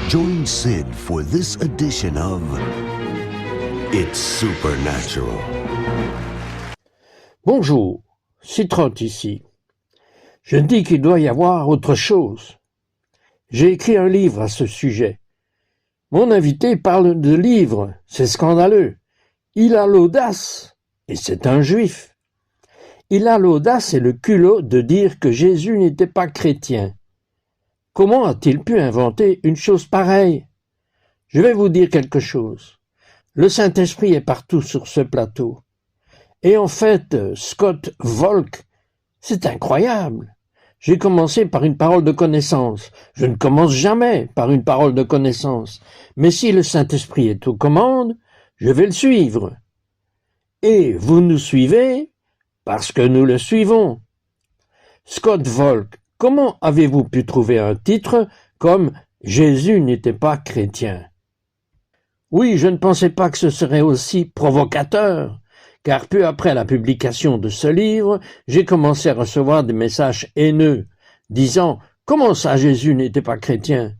Join Sid for this edition of It's Supernatural. Bonjour, Citron ici. Je dis qu'il doit y avoir autre chose. J'ai écrit un livre à ce sujet. Mon invité parle de livre, c'est scandaleux. Il a l'audace, et c'est un juif. Il a l'audace et le culot de dire que Jésus n'était pas chrétien. Comment a-t-il pu inventer une chose pareille? Je vais vous dire quelque chose. Le Saint-Esprit est partout sur ce plateau. Et en fait, Scott Volk, c'est incroyable. J'ai commencé par une parole de connaissance. Je ne commence jamais par une parole de connaissance. Mais si le Saint-Esprit est aux commandes, je vais le suivre. Et vous nous suivez parce que nous le suivons. Scott Volk, comment avez-vous pu trouver un titre comme « Jésus n'était pas chrétien » ? Oui, je ne pensais pas que ce serait aussi provocateur, car peu après la publication de ce livre, j'ai commencé à recevoir des messages haineux, disant « Comment ça Jésus n'était pas chrétien ?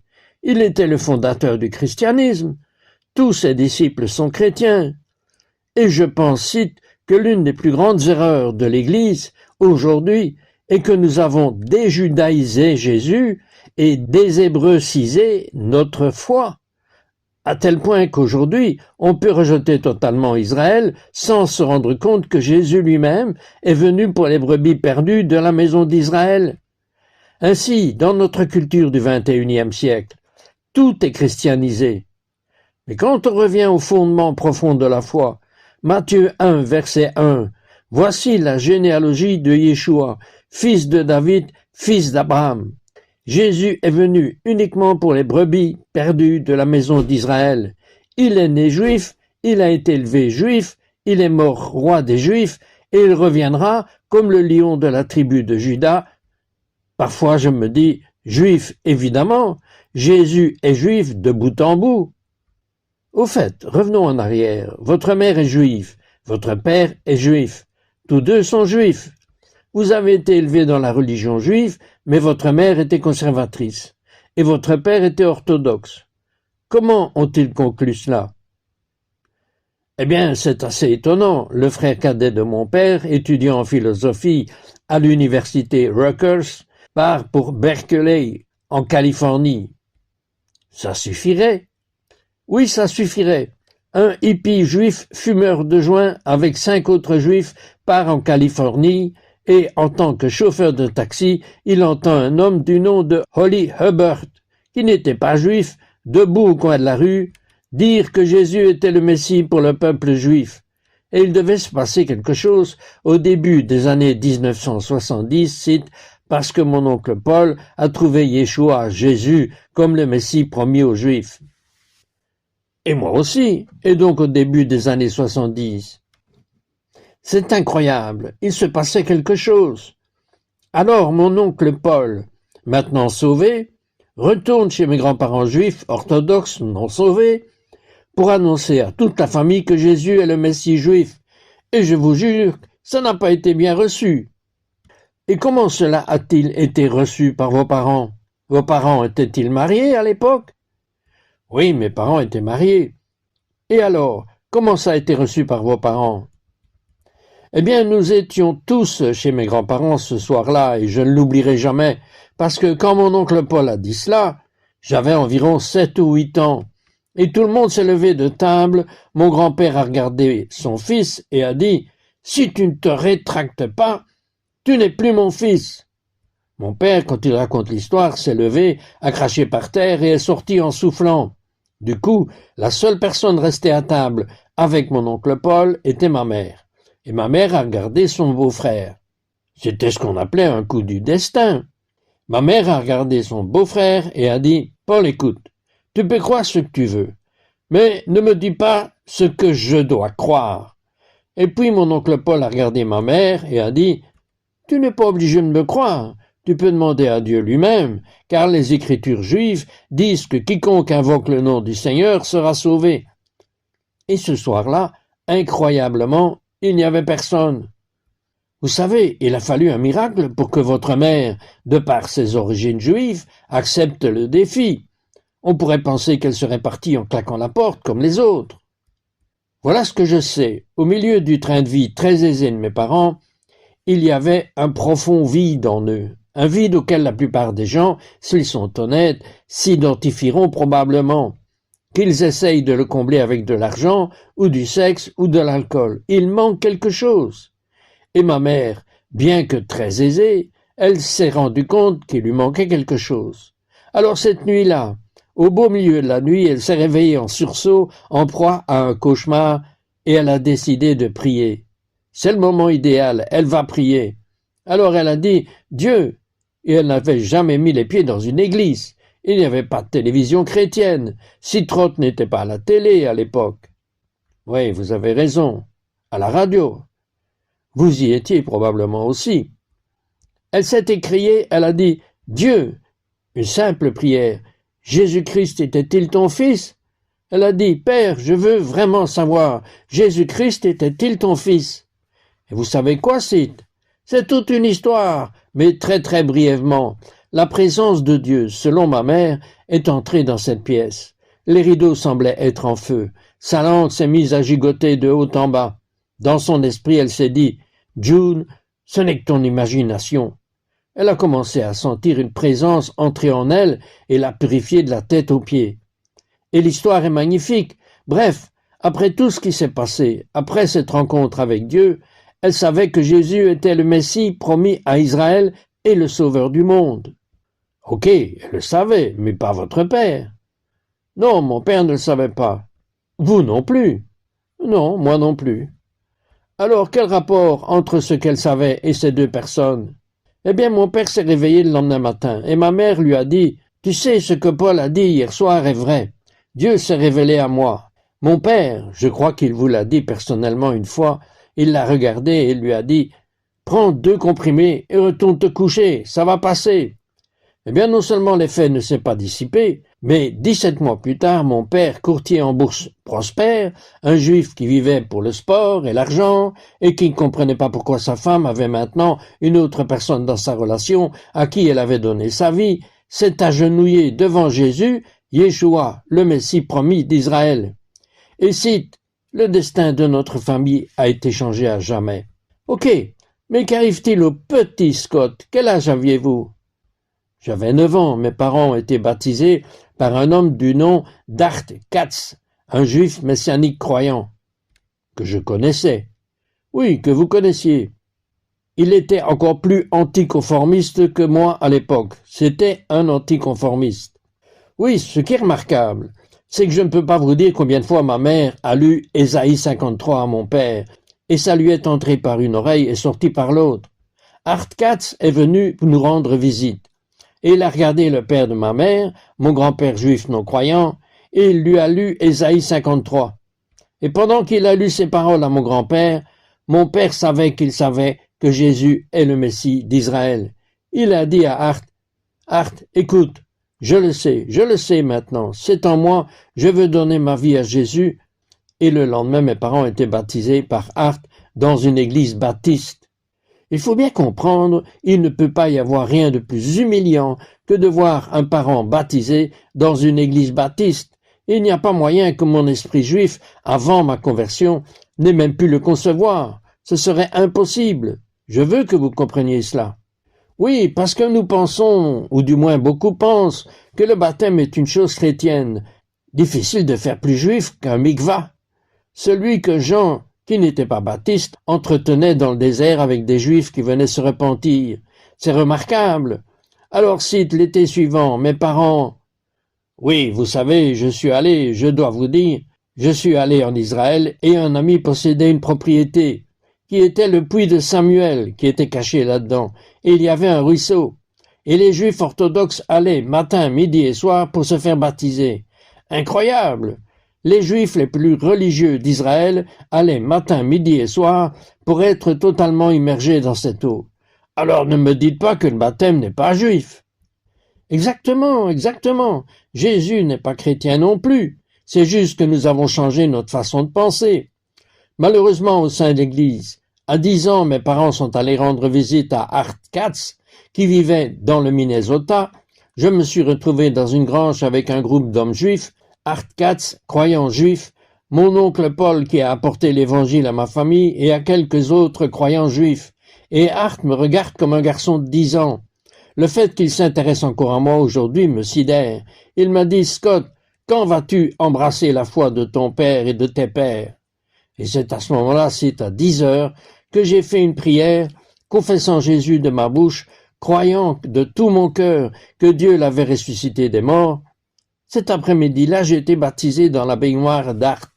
Il était le fondateur du christianisme. Tous ses disciples sont chrétiens. » Et je pense, que l'une des plus grandes erreurs de l'Église, aujourd'hui, est que nous avons déjudaïsé Jésus et déshébreucisé notre foi, à tel point qu'aujourd'hui, on peut rejeter totalement Israël sans se rendre compte que Jésus lui-même est venu pour les brebis perdues de la maison d'Israël. Ainsi, dans notre culture du XXIe siècle, tout est christianisé. Mais quand on revient au fondement profond de la foi, Matthieu 1, verset 1, « Voici la généalogie de Yeshua, fils de David, fils d'Abraham. » Jésus est venu uniquement pour les brebis perdues de la maison d'Israël. Il est né juif, il a été élevé juif, il est mort roi des Juifs, et il reviendra comme le lion de la tribu de Juda. Parfois je me dis, juif évidemment, Jésus est juif de bout en bout. Au fait, revenons en arrière. Votre mère est juive, votre père est juif. Tous deux sont juifs. Vous avez été élevé dans la religion juive, mais votre mère était conservatrice, et votre père était orthodoxe. Comment ont-ils conclu cela? Eh bien, c'est assez étonnant. Le frère cadet de mon père, étudiant en philosophie à l'université Rutgers, part pour Berkeley, en Californie. Ça suffirait. Oui, ça suffirait. Un hippie juif fumeur de joint avec 5 autres juifs part en Californie et, en tant que chauffeur de taxi, il entend un homme du nom de Holly Hubbard, qui n'était pas juif, debout au coin de la rue, dire que Jésus était le Messie pour le peuple juif. Et il devait se passer quelque chose au début des années 1970, cite, parce que mon oncle Paul a trouvé Yeshua, Jésus, comme le Messie promis aux Juifs. Et moi aussi, et donc au début des années 70. C'est incroyable, il se passait quelque chose. Alors mon oncle Paul, maintenant sauvé, retourne chez mes grands-parents juifs orthodoxes non sauvés pour annoncer à toute la famille que Jésus est le Messie juif. Et je vous jure, ça n'a pas été bien reçu. Et comment cela a-t-il été reçu par vos parents? Vos parents étaient-ils mariés à l'époque? Oui, mes parents étaient mariés. Et alors, comment ça a été reçu par vos parents? Eh bien, nous étions tous chez mes grands-parents ce soir-là, et je ne l'oublierai jamais, parce que quand mon oncle Paul a dit cela, j'avais environ 7 ou 8 ans, et tout le monde s'est levé de table. Mon grand-père a regardé son fils et a dit « Si tu ne te rétractes pas, tu n'es plus mon fils !» Mon père, quand il raconte l'histoire, s'est levé, a craché par terre et est sorti en soufflant. Du coup, la seule personne restée à table avec mon oncle Paul était ma mère. Et ma mère a regardé son beau-frère. C'était ce qu'on appelait un coup du destin. Ma mère a regardé son beau-frère et a dit « Paul, écoute, tu peux croire ce que tu veux, mais ne me dis pas ce que je dois croire. » Et puis mon oncle Paul a regardé ma mère et a dit « Tu n'es pas obligé de me croire. Tu peux demander à Dieu lui-même, car les Écritures juives disent que quiconque invoque le nom du Seigneur sera sauvé. » Et ce soir-là, incroyablement, il n'y avait personne. Vous savez, il a fallu un miracle pour que votre mère, de par ses origines juives, accepte le défi. On pourrait penser qu'elle serait partie en claquant la porte comme les autres. Voilà ce que je sais. Au milieu du train de vie très aisé de mes parents, il y avait un profond vide en eux. Un vide auquel la plupart des gens, s'ils sont honnêtes, s'identifieront probablement. Qu'ils essayent de le combler avec de l'argent, ou du sexe, ou de l'alcool. Il manque quelque chose. Et ma mère, bien que très aisée, elle s'est rendue compte qu'il lui manquait quelque chose. Alors cette nuit-là, au beau milieu de la nuit, elle s'est réveillée en sursaut, en proie à un cauchemar, et elle a décidé de prier. C'est le moment idéal, elle va prier. Alors elle a dit « Dieu !» et elle n'avait jamais mis les pieds dans une église. Il n'y avait pas de télévision chrétienne. Citroën n'était pas à la télé à l'époque. Oui, vous avez raison. À la radio. Vous y étiez probablement aussi. Elle s'est écriée, elle a dit « Dieu !» Une simple prière. « Jésus-Christ était-il ton fils ?» Elle a dit « Père, je veux vraiment savoir, Jésus-Christ était-il ton fils ?» Et vous savez quoi, Sid? C'est toute une histoire, mais très très brièvement. La présence de Dieu, selon ma mère, est entrée dans cette pièce. Les rideaux semblaient être en feu. Sa langue s'est mise à gigoter de haut en bas. Dans son esprit, elle s'est dit « June, ce n'est que ton imagination. » Elle a commencé à sentir une présence entrer en elle et la purifier de la tête aux pieds. Et l'histoire est magnifique. Bref, après tout ce qui s'est passé, après cette rencontre avec Dieu, elle savait que Jésus était le Messie promis à Israël et le Sauveur du monde. Ok, elle le savait, mais pas votre père. Non, mon père ne le savait pas. Vous non plus. Non, moi non plus. Alors, quel rapport entre ce qu'elle savait et ces deux personnes? Eh bien, mon père s'est réveillé le lendemain matin, et ma mère lui a dit « Tu sais, ce que Paul a dit hier soir est vrai. Dieu s'est révélé à moi. » Mon père, je crois qu'il vous l'a dit personnellement une fois, il l'a regardé et lui a dit « Prends 2 comprimés et retourne te coucher, ça va passer. » Eh bien, non seulement l'effet ne s'est pas dissipé, mais 17 mois plus tard, mon père, courtier en bourse prospère, un juif qui vivait pour le sport et l'argent, et qui ne comprenait pas pourquoi sa femme avait maintenant une autre personne dans sa relation à qui elle avait donné sa vie, s'est agenouillé devant Jésus, Yeshua, le Messie promis d'Israël. Et cite, le destin de notre famille a été changé à jamais. Ok, mais qu'arrive-t-il au petit Scott? Quel âge aviez-vous? J'avais 9 ans, mes parents ont été baptisés par un homme du nom d'Art Katz, un juif messianique croyant, que je connaissais. Oui, que vous connaissiez. Il était encore plus anticonformiste que moi à l'époque. C'était un anticonformiste. Oui, ce qui est remarquable, c'est que je ne peux pas vous dire combien de fois ma mère a lu Ésaïe 53 à mon père, et ça lui est entré par une oreille et sorti par l'autre. Art Katz est venu nous rendre visite. Et il a regardé le père de ma mère, mon grand-père juif non-croyant, et il lui a lu Ésaïe 53. Et pendant qu'il a lu ces paroles à mon grand-père, mon père savait qu'il savait que Jésus est le Messie d'Israël. Il a dit à Art, écoute, je le sais maintenant, c'est en moi, je veux donner ma vie à Jésus. Et le lendemain, mes parents étaient baptisés par Art dans une église baptiste. Il faut bien comprendre, il ne peut pas y avoir rien de plus humiliant que de voir un parent baptisé dans une église baptiste. Il n'y a pas moyen que mon esprit juif, avant ma conversion, n'ait même pu le concevoir. Ce serait impossible. Je veux que vous compreniez cela. Oui, parce que nous pensons, ou du moins beaucoup pensent, que le baptême est une chose chrétienne. Difficile de faire plus juif qu'un mikva. Celui que Jean, qui n'était pas baptiste, entretenait dans le désert avec des juifs qui venaient se repentir. C'est remarquable. Alors cite l'été suivant, mes parents... Oui, vous savez, je dois vous dire, je suis allé en Israël et un ami possédait une propriété qui était le puits de Samuel, qui était caché là-dedans, et il y avait un ruisseau. Et les juifs orthodoxes allaient matin, midi et soir pour se faire baptiser. Incroyable! Les juifs les plus religieux d'Israël allaient matin, midi et soir pour être totalement immergés dans cette eau. Alors ne me dites pas que le baptême n'est pas juif. Exactement. Jésus n'est pas chrétien non plus. C'est juste que nous avons changé notre façon de penser. Malheureusement, au sein de l'Église, à 10 ans, mes parents sont allés rendre visite à Art Katz, qui vivait dans le Minnesota. Je me suis retrouvé dans une grange avec un groupe d'hommes juifs, Art Katz, croyants juifs, mon oncle Paul qui a apporté l'évangile à ma famille et à quelques autres croyants juifs. Et Art me regarde comme un garçon de 10 ans. Le fait qu'il s'intéresse encore à moi aujourd'hui me sidère. Il m'a dit, Scott, quand vas-tu embrasser la foi de ton père et de tes pères? Et c'est à ce moment-là, c'est à 10 heures, que j'ai fait une prière, confessant Jésus de ma bouche, croyant de tout mon cœur que Dieu l'avait ressuscité des morts. Cet après-midi-là, j'ai été baptisé dans la baignoire d'Art.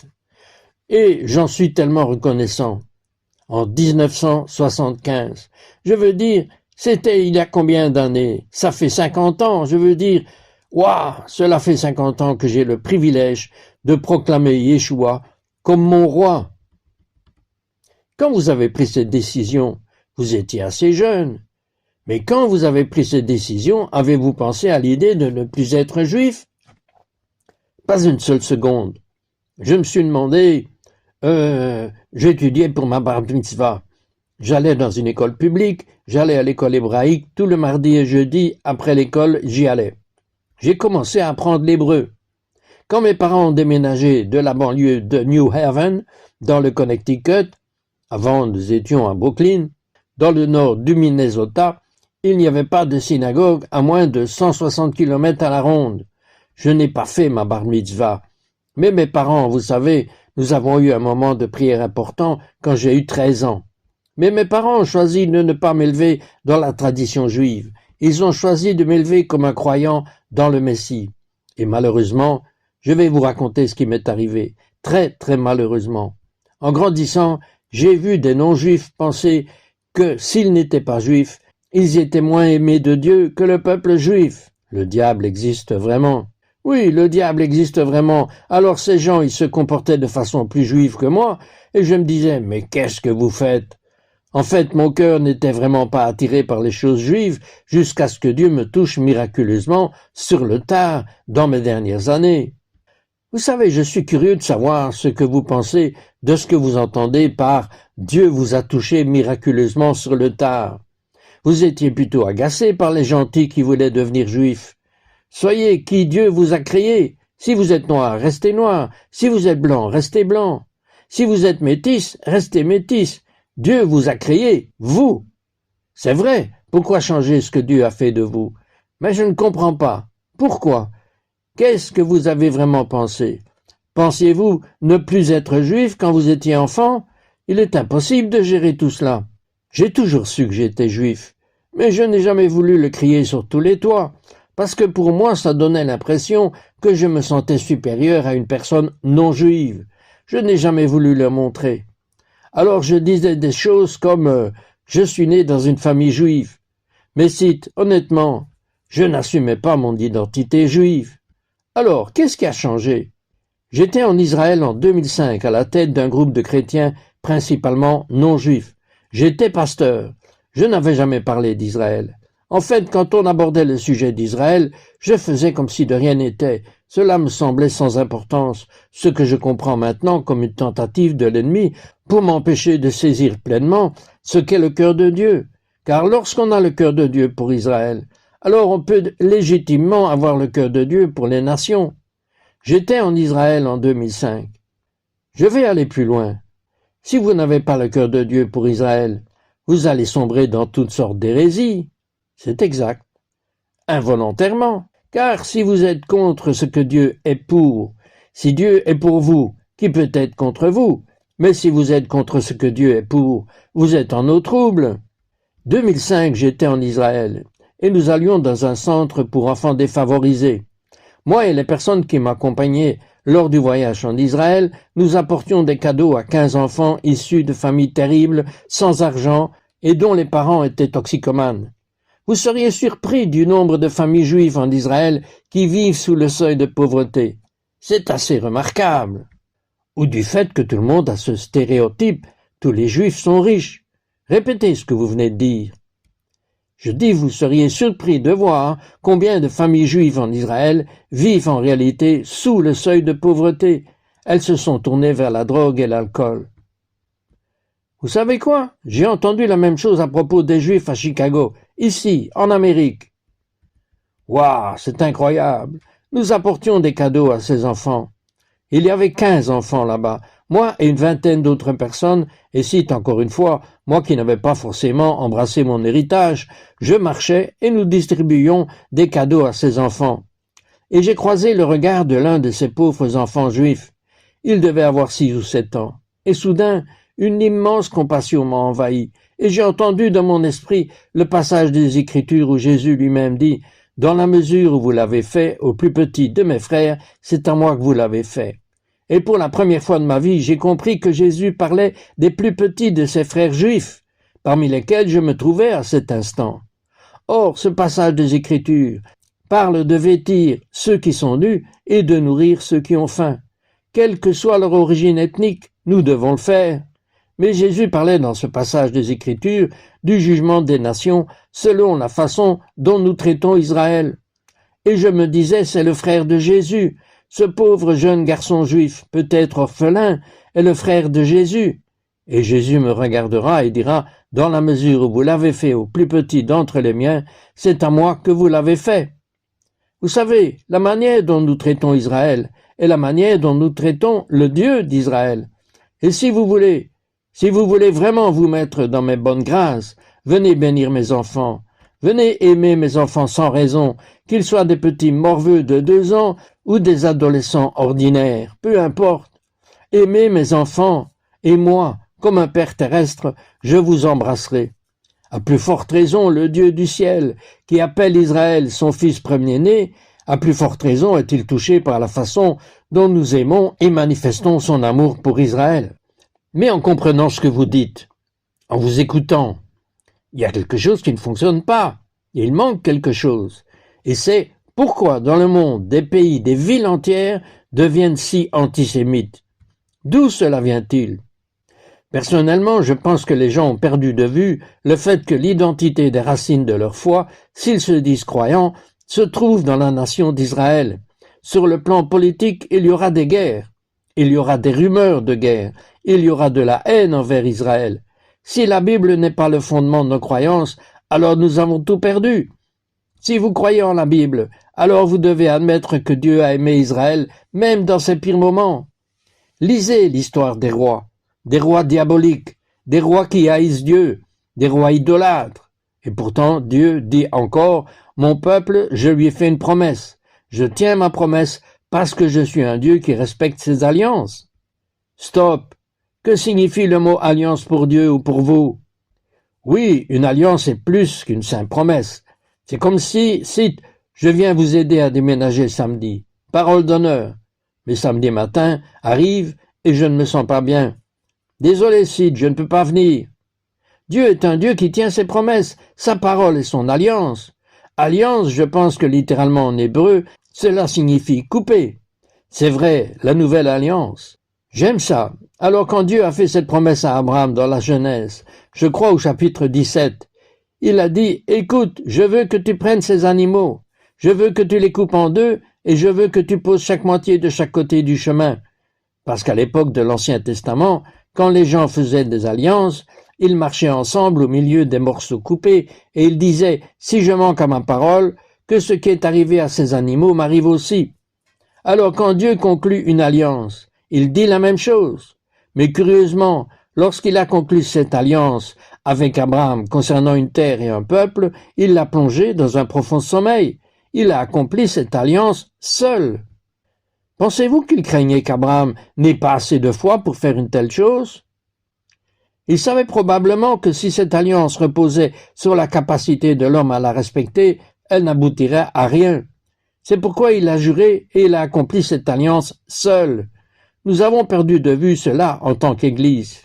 Et j'en suis tellement reconnaissant. En 1975. Je veux dire, c'était il y a combien d'années? Ça fait 50 ans, je veux dire. Waouh, cela fait 50 ans que j'ai le privilège de proclamer Yeshua comme mon roi. Quand vous avez pris cette décision, vous étiez assez jeune. Mais quand vous avez pris cette décision, avez-vous pensé à l'idée de ne plus être juif? Pas une seule seconde. Je me suis demandé, j'étudiais pour ma bar mitzvah. J'allais dans une école publique, j'allais à l'école hébraïque, tout le mardi et jeudi, après l'école, j'y allais. J'ai commencé à apprendre l'hébreu. Quand mes parents ont déménagé de la banlieue de New Haven, dans le Connecticut, avant nous étions à Brooklyn, dans le nord du Minnesota, il n'y avait pas de synagogue à moins de 160 km à la ronde. Je n'ai pas fait ma bar mitzvah. Mais mes parents, vous savez, nous avons eu un moment de prière important quand j'ai eu 13 ans. Mais mes parents ont choisi de ne pas m'élever dans la tradition juive. Ils ont choisi de m'élever comme un croyant dans le Messie. Et malheureusement, je vais vous raconter ce qui m'est arrivé. Très, très malheureusement. En grandissant, j'ai vu des non-juifs penser que s'ils n'étaient pas juifs, ils étaient moins aimés de Dieu que le peuple juif. Le diable existe vraiment. Oui, le diable existe vraiment. Alors ces gens, ils se comportaient de façon plus juive que moi, et je me disais, mais qu'est-ce que vous faites? En fait, mon cœur n'était vraiment pas attiré par les choses juives jusqu'à ce que Dieu me touche miraculeusement sur le tard dans mes dernières années. Vous savez, je suis curieux de savoir ce que vous pensez de ce que vous entendez par « Dieu vous a touché miraculeusement sur le tard ». Vous étiez plutôt agacé par les gentils qui voulaient devenir juifs. Soyez qui Dieu vous a créé. Si vous êtes noir, restez noir. Si vous êtes blanc, restez blanc. Si vous êtes métis, restez métis. Dieu vous a créé, vous. C'est vrai, pourquoi changer ce que Dieu a fait de vous? Mais je ne comprends pas. Pourquoi? Qu'est-ce que vous avez vraiment pensé? Pensiez-vous ne plus être juif quand vous étiez enfant? Il est impossible de gérer tout cela. J'ai toujours su que j'étais juif, mais je n'ai jamais voulu le crier sur tous les toits, parce que pour moi ça donnait l'impression que je me sentais supérieur à une personne non juive. Je n'ai jamais voulu le montrer. Alors je disais des choses comme je suis né dans une famille juive. Mais honnêtement, je n'assumais pas mon identité juive. Alors, qu'est-ce qui a changé? J'étais en Israël en 2005 à la tête d'un groupe de chrétiens principalement non juifs. J'étais pasteur. Je n'avais jamais parlé d'Israël. En fait, quand on abordait le sujet d'Israël, je faisais comme si de rien n'était. Cela me semblait sans importance, ce que je comprends maintenant comme une tentative de l'ennemi pour m'empêcher de saisir pleinement ce qu'est le cœur de Dieu. Car lorsqu'on a le cœur de Dieu pour Israël, alors on peut légitimement avoir le cœur de Dieu pour les nations. J'étais en Israël en 2005. Je vais aller plus loin. Si vous n'avez pas le cœur de Dieu pour Israël, vous allez sombrer dans toutes sortes d'hérésies. C'est exact. Involontairement. Car si vous êtes contre ce que Dieu est pour, si Dieu est pour vous, qui peut être contre vous? Mais si vous êtes contre ce que Dieu est pour, vous êtes en eau trouble. 2005, j'étais en Israël, et nous allions dans un centre pour enfants défavorisés. Moi et les personnes qui m'accompagnaient lors du voyage en Israël, nous apportions des cadeaux à 15 enfants issus de familles terribles, sans argent, et dont les parents étaient toxicomanes. Vous seriez surpris du nombre de familles juives en Israël qui vivent sous le seuil de pauvreté. C'est assez remarquable. Ou du fait que tout le monde a ce stéréotype, tous les juifs sont riches. Répétez ce que vous venez de dire. Je dis, vous seriez surpris de voir combien de familles juives en Israël vivent en réalité sous le seuil de pauvreté. Elles se sont tournées vers la drogue et l'alcool. Vous savez quoi? J'ai entendu la même chose à propos des Juifs à Chicago, ici, en Amérique. Waouh, c'est incroyable. Nous apportions des cadeaux à ces enfants. Il y avait 15 enfants là-bas, moi et une vingtaine d'autres personnes, et cite encore une fois, moi qui n'avais pas forcément embrassé mon héritage, je marchais et nous distribuions des cadeaux à ces enfants. Et j'ai croisé le regard de l'un de ces pauvres enfants juifs. Il devait avoir 6 ou 7 ans. Et soudain, une immense compassion m'a envahi, et j'ai entendu dans mon esprit le passage des Écritures où Jésus lui-même dit « Dans la mesure où vous l'avez fait au plus petit de mes frères, c'est à moi que vous l'avez fait. » Et pour la première fois de ma vie, j'ai compris que Jésus parlait des plus petits de ses frères juifs, parmi lesquels je me trouvais à cet instant. Or, ce passage des Écritures parle de vêtir ceux qui sont nus et de nourrir ceux qui ont faim. Quelle que soit leur origine ethnique, nous devons le faire. Mais Jésus parlait dans ce passage des Écritures du jugement des nations selon la façon dont nous traitons Israël. Et je me disais, c'est le frère de Jésus. Ce pauvre jeune garçon juif, peut-être orphelin, est le frère de Jésus. Et Jésus me regardera et dira, dans la mesure où vous l'avez fait au plus petit d'entre les miens, c'est à moi que vous l'avez fait. Vous savez, la manière dont nous traitons Israël est la manière dont nous traitons le Dieu d'Israël. Et si vous voulez vraiment vous mettre dans mes bonnes grâces, venez bénir mes enfants. Venez aimer mes enfants sans raison, qu'ils soient des petits morveux de 2 ans ou des adolescents ordinaires, peu importe. Aimez mes enfants, et moi, comme un père terrestre, je vous embrasserai. À plus forte raison, le Dieu du ciel, qui appelle Israël son fils premier-né, à plus forte raison est-il touché par la façon dont nous aimons et manifestons son amour pour Israël. Mais en comprenant ce que vous dites, en vous écoutant, il y a quelque chose qui ne fonctionne pas. Il manque quelque chose. Et c'est pourquoi dans le monde, des pays, des villes entières deviennent si antisémites. D'où cela vient-il? Personnellement, je pense que les gens ont perdu de vue le fait que l'identité des racines de leur foi, s'ils se disent croyants, se trouve dans la nation d'Israël. Sur le plan politique, il y aura des guerres. Il y aura des rumeurs de guerre. Il y aura de la haine envers Israël. Si la Bible n'est pas le fondement de nos croyances, alors nous avons tout perdu. Si vous croyez en la Bible, alors vous devez admettre que Dieu a aimé Israël, même dans ses pires moments. Lisez l'histoire des rois diaboliques, des rois qui haïssent Dieu, des rois idolâtres. Et pourtant, Dieu dit encore, « Mon peuple, je lui ai fait une promesse. Je tiens ma promesse parce que je suis un Dieu qui respecte ses alliances. » Stop! Que signifie le mot alliance pour Dieu ou pour vous? Oui, une alliance est plus qu'une simple promesse. C'est comme si, je viens vous aider à déménager samedi. Parole d'honneur. Mais samedi matin arrive et je ne me sens pas bien. Désolé, Sid, je ne peux pas venir. Dieu est un Dieu qui tient ses promesses, sa parole et son alliance. Alliance, je pense que littéralement en hébreu, cela signifie couper. C'est vrai, la nouvelle alliance. J'aime ça. Alors quand Dieu a fait cette promesse à Abraham dans la Genèse, je crois au chapitre 17, il a dit, « Écoute, je veux que tu prennes ces animaux, je veux que tu les coupes en 2 et je veux que tu poses chaque moitié de chaque côté du chemin. » Parce qu'à l'époque de l'Ancien Testament, quand les gens faisaient des alliances, ils marchaient ensemble au milieu des morceaux coupés et ils disaient, « Si je manque à ma parole, que ce qui est arrivé à ces animaux m'arrive aussi. » Alors quand Dieu conclut une alliance, il dit la même chose. Mais curieusement, lorsqu'il a conclu cette alliance avec Abraham concernant une terre et un peuple, il l'a plongé dans un profond sommeil. Il a accompli cette alliance seul. Pensez-vous qu'il craignait qu'Abraham n'ait pas assez de foi pour faire une telle chose? Il savait probablement que si cette alliance reposait sur la capacité de l'homme à la respecter, elle n'aboutirait à rien. C'est pourquoi il a juré et il a accompli cette alliance seul. Nous avons perdu de vue cela en tant qu'Église.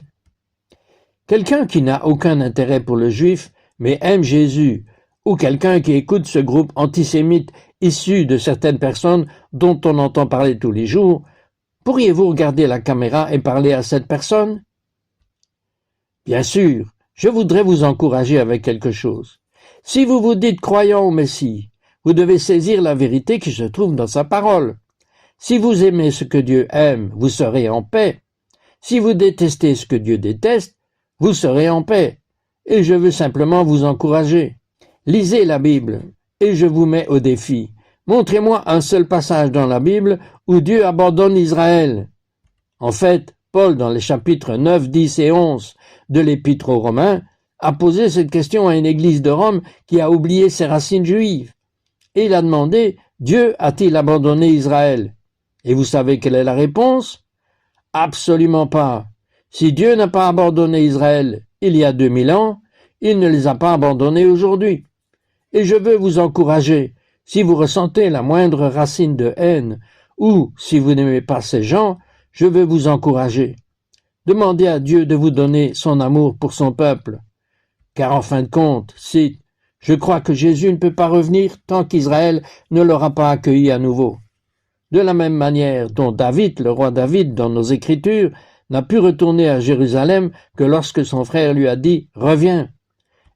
Quelqu'un qui n'a aucun intérêt pour le juif, mais aime Jésus, ou quelqu'un qui écoute ce groupe antisémite issu de certaines personnes dont on entend parler tous les jours, pourriez-vous regarder la caméra et parler à cette personne? Bien sûr, je voudrais vous encourager avec quelque chose. Si vous vous dites croyant au Messie, vous devez saisir la vérité qui se trouve dans sa parole. Si vous aimez ce que Dieu aime, vous serez en paix. Si vous détestez ce que Dieu déteste, vous serez en paix. Et je veux simplement vous encourager. Lisez la Bible. Et je vous mets au défi. Montrez-moi un seul passage dans la Bible où Dieu abandonne Israël. En fait, Paul, dans les chapitres 9, 10 et 11 de l'Épître aux Romains, a posé cette question à une église de Rome qui a oublié ses racines juives. Et il a demandé, Dieu a-t-il abandonné Israël? Et vous savez quelle est la réponse? Absolument pas. Si Dieu n'a pas abandonné Israël il y a 2000 ans, il ne les a pas abandonnés aujourd'hui. Et je veux vous encourager, si vous ressentez la moindre racine de haine, ou si vous n'aimez pas ces gens, je veux vous encourager. Demandez à Dieu de vous donner son amour pour son peuple. Car en fin de compte, cite, « Je crois que Jésus ne peut pas revenir tant qu'Israël ne l'aura pas accueilli à nouveau. » De la même manière dont David, le roi David, dans nos Écritures, n'a pu retourner à Jérusalem que lorsque son frère lui a dit « Reviens ».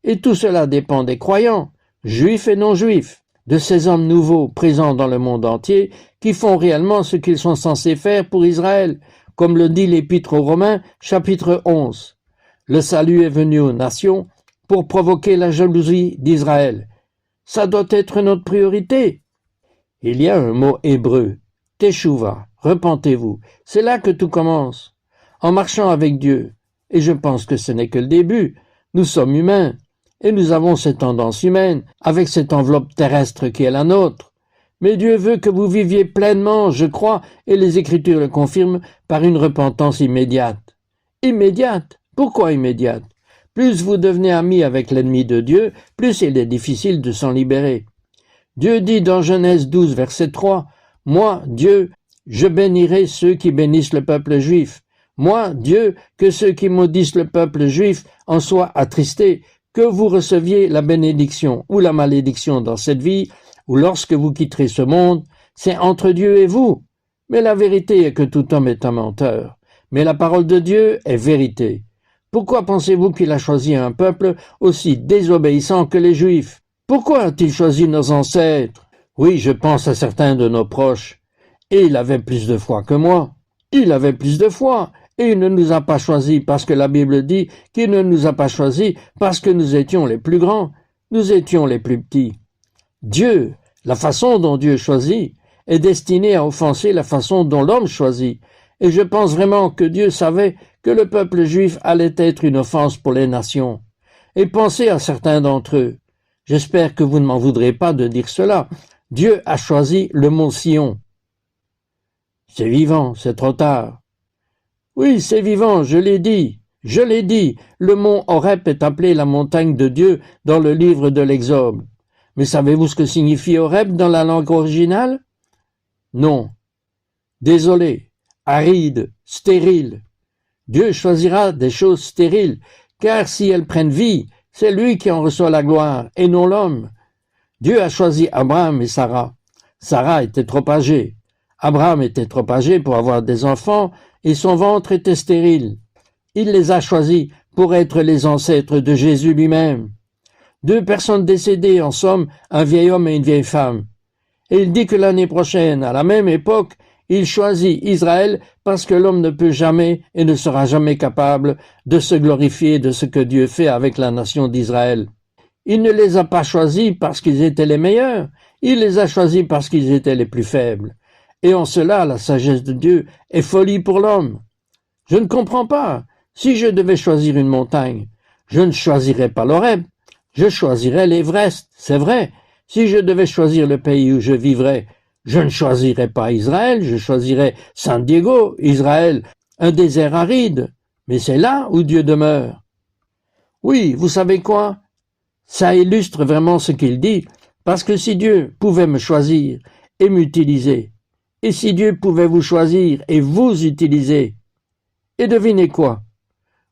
Et tout cela dépend des croyants, juifs et non-juifs, de ces hommes nouveaux présents dans le monde entier qui font réellement ce qu'ils sont censés faire pour Israël, comme le dit l'Épître aux Romains, chapitre 11. Le salut est venu aux nations pour provoquer la jalousie d'Israël. Ça doit être notre priorité. Il y a un mot hébreu, teshuva, repentez-vous. C'est là que tout commence, en marchant avec Dieu. Et je pense que ce n'est que le début. Nous sommes humains, et nous avons cette tendance humaine, avec cette enveloppe terrestre qui est la nôtre. Mais Dieu veut que vous viviez pleinement, je crois, et les Écritures le confirment, par une repentance immédiate. Immédiate? Pourquoi immédiate? Plus vous devenez ami avec l'ennemi de Dieu, plus il est difficile de s'en libérer. Dieu dit dans Genèse 12, verset 3, « Moi, Dieu, je bénirai ceux qui bénissent le peuple juif. Moi, Dieu, que ceux qui maudissent le peuple juif en soient attristés, que vous receviez la bénédiction ou la malédiction dans cette vie, ou lorsque vous quitterez ce monde, c'est entre Dieu et vous. Mais la vérité est que tout homme est un menteur. Mais la parole de Dieu est vérité. Pourquoi pensez-vous qu'il a choisi un peuple aussi désobéissant que les Juifs? Pourquoi a-t-il choisi nos ancêtres? Oui, je pense à certains de nos proches. Et il avait plus de foi que moi. Il avait plus de foi. Et il ne nous a pas choisis parce que la Bible dit qu'il ne nous a pas choisis parce que nous étions les plus grands. Nous étions les plus petits. Dieu, la façon dont Dieu choisit, est destinée à offenser la façon dont l'homme choisit. Et je pense vraiment que Dieu savait que le peuple juif allait être une offense pour les nations. Et pensez à certains d'entre eux. J'espère que vous ne m'en voudrez pas de dire cela. Dieu a choisi le mont Sion. C'est vivant, c'est trop tard. Oui, c'est vivant, je l'ai dit. Je l'ai dit. Le mont Horeb est appelé la montagne de Dieu dans le livre de l'Exode. Mais savez-vous ce que signifie Horeb dans la langue originale? Non. Désolé. Aride, stérile. Dieu choisira des choses stériles, car si elles prennent vie, c'est lui qui en reçoit la gloire, et non l'homme. Dieu a choisi Abraham et Sarah. Sarah était trop âgée. Abraham était trop âgé pour avoir des enfants, et son ventre était stérile. Il les a choisis pour être les ancêtres de Jésus lui-même. 2 personnes décédées, en somme, un vieil homme et une vieille femme. Et il dit que l'année prochaine, à la même époque, il choisit Israël parce que l'homme ne peut jamais et ne sera jamais capable de se glorifier de ce que Dieu fait avec la nation d'Israël. Il ne les a pas choisis parce qu'ils étaient les meilleurs, il les a choisis parce qu'ils étaient les plus faibles. Et en cela, la sagesse de Dieu est folie pour l'homme. Je ne comprends pas. Si je devais choisir une montagne, je ne choisirais pas l'Horeb, je choisirais l'Everest, c'est vrai. Si je devais choisir le pays où je vivrais, je ne choisirais pas Israël, je choisirais San Diego, Israël, un désert aride. Mais c'est là où Dieu demeure. Oui, vous savez quoi? Ça illustre vraiment ce qu'il dit, parce que si Dieu pouvait me choisir et m'utiliser, et si Dieu pouvait vous choisir et vous utiliser, et devinez quoi?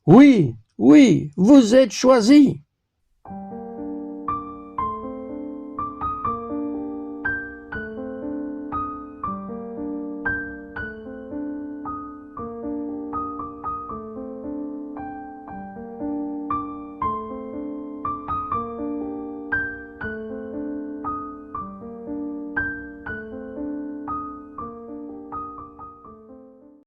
Oui, vous êtes choisis.